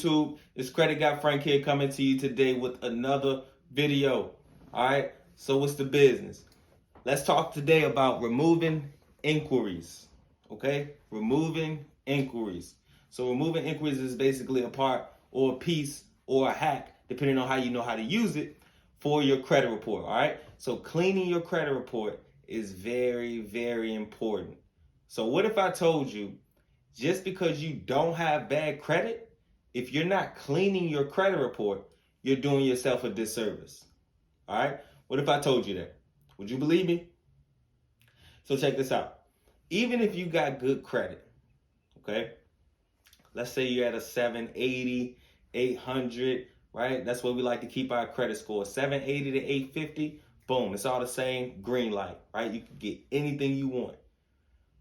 YouTube? It's Credit Guy Frank here coming to you today with another video. All right, so what's the business? Let's talk today about removing inquiries. Okay, removing inquiries. So removing inquiries is basically a part or a piece or a hack, depending on how you know how to use it, for your credit report. All right, so cleaning your credit report is very, very important. So what if I told you, just because you don't have bad credit, if you're not cleaning your credit report, you're doing yourself a disservice. All right? What if I told you that? Would you believe me? So check this out. Even if you got good credit, okay? Let's say you're at a 780, 800, right? That's what we like to keep our credit score. 780 to 850, boom, it's all the same, green light, right? You can get anything you want.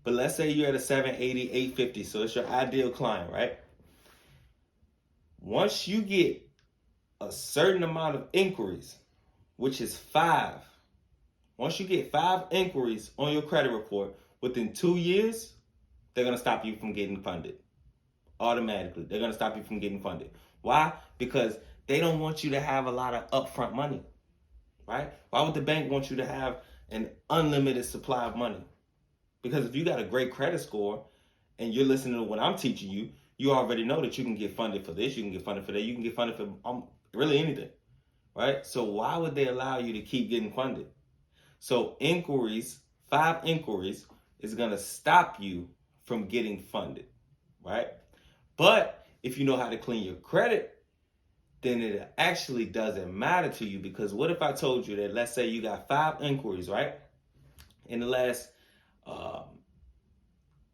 But let's say you're at a 780, 850, so it's your ideal client, right? Once you get a certain amount of inquiries, which is 5, once you get 5 inquiries on your credit report within 2 years, they're going to stop you from getting funded. Automatically, they're going to stop you from getting funded. Why? Because they don't want you to have a lot of upfront money, right? Why would the bank want you to have an unlimited supply of money? Because if you got a great credit score and you're listening to what I'm teaching you, you already know that you can get funded for this, you can get funded for that, you can get funded for really anything, right? So why would they allow you to keep getting funded? So inquiries, 5 inquiries, is going to stop you from getting funded, right? But if you know how to clean your credit, then it actually doesn't matter to you, because what if I told you that, let's say you got 5 inquiries, right? In the last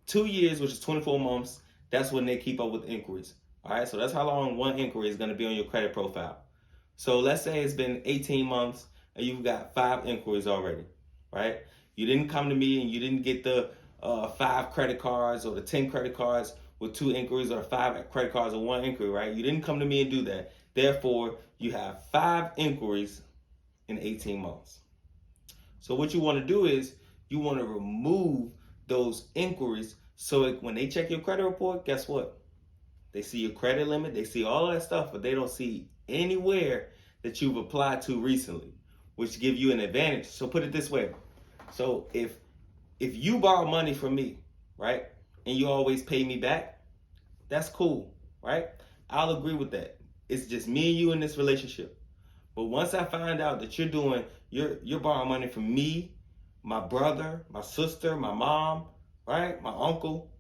2 years, which is 24 months, that's when they keep up with inquiries. All right, so that's how long one inquiry is going to be on your credit profile. So let's say it's been 18 months and you've got 5 inquiries already, right? You didn't come to me and you didn't get the 5 credit cards or the 10 credit cards with 2 inquiries, or 5 credit cards or 1 inquiry, right? You didn't come to me and do that. Therefore, you have 5 inquiries in 18 months. So what you want to do is you want to remove those inquiries, so when they check your credit report, guess what? They see your credit limit, they see all of that stuff, but they don't see anywhere that you've applied to recently, which give you an advantage. So put it this way. So if you borrow money from me, right, and you always pay me back, that's cool, right? I'll agree with that. It's just me and you in this relationship. But once I find out that you're borrowing money from me, my brother, my sister, my mom, right, my uncle,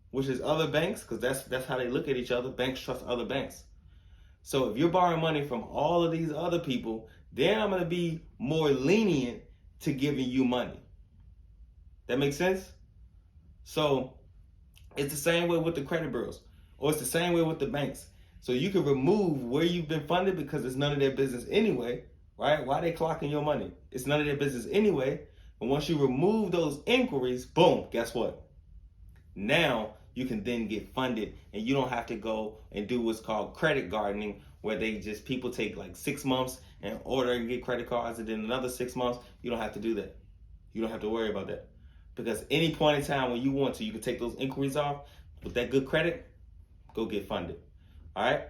which is other banks, because that's how they look at each other. Banks trust other banks. So if you're borrowing money from all of these other people, then I'm going to be more lenient to giving you money. That makes sense? So it's the same way with the credit bureaus, or it's the same way with the banks. So you can remove where you've been funded, because it's none of their business anyway, right? Why are they clocking your money? It's none of their business anyway. And once you remove those inquiries, boom, guess what? Now you can then get funded, and you don't have to go and do what's called credit gardening, where people take like 6 months and order and get credit cards, and then another 6 months. You don't have to do that. You don't have to worry about that, because any point in time when you want to, you can take those inquiries off with that good credit, go get funded. All right?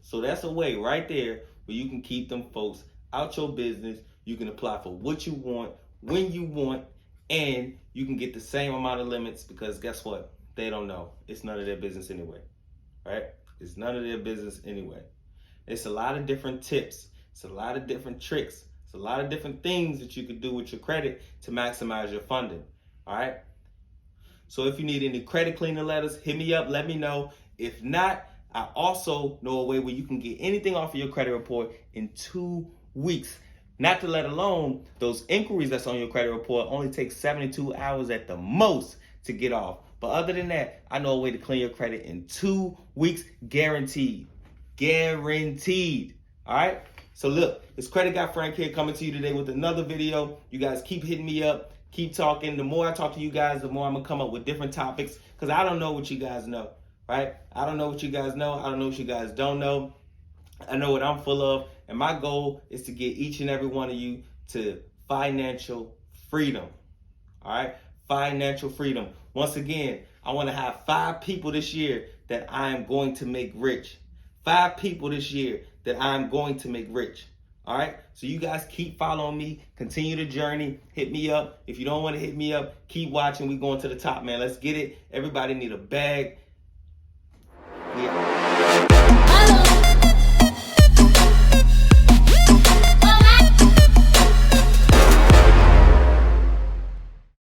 So that's a way right there where you can keep them folks out your business. You can apply for what you want, when you want, and you can get the same amount of limits, because guess what? They don't know. It's none of their business anyway, right? It's none of their business anyway. It's a lot of different tips. It's a lot of different tricks. It's a lot of different things that you can do with your credit to maximize your funding, all right? So if you need any credit cleaning letters, hit me up, let me know. If not, I also know a way where you can get anything off of your credit report in 2 weeks. Not to let alone those inquiries that's on your credit report only take 72 hours at the most to get off. But other than that, I know a way to clean your credit in 2 weeks, guaranteed. Guaranteed. All right? So look, it's Credit Guy Frank here coming to you today with another video. You guys keep hitting me up, keep talking. The more I talk to you guys, the more I'm going to come up with different topics, because I don't know what you guys know, right? I don't know what you guys know. I don't know what you guys don't know. I know what I'm full of, and my goal is to get each and every one of you to financial freedom. All right? Financial freedom. Once again, I want to have 5 people this year that I am going to make rich. 5 people this year that I'm going to make rich. All right, so you guys keep following me, continue the journey, hit me up. If you don't want to hit me up, keep watching. We going to the top, man. Let's get it. Everybody need a bag.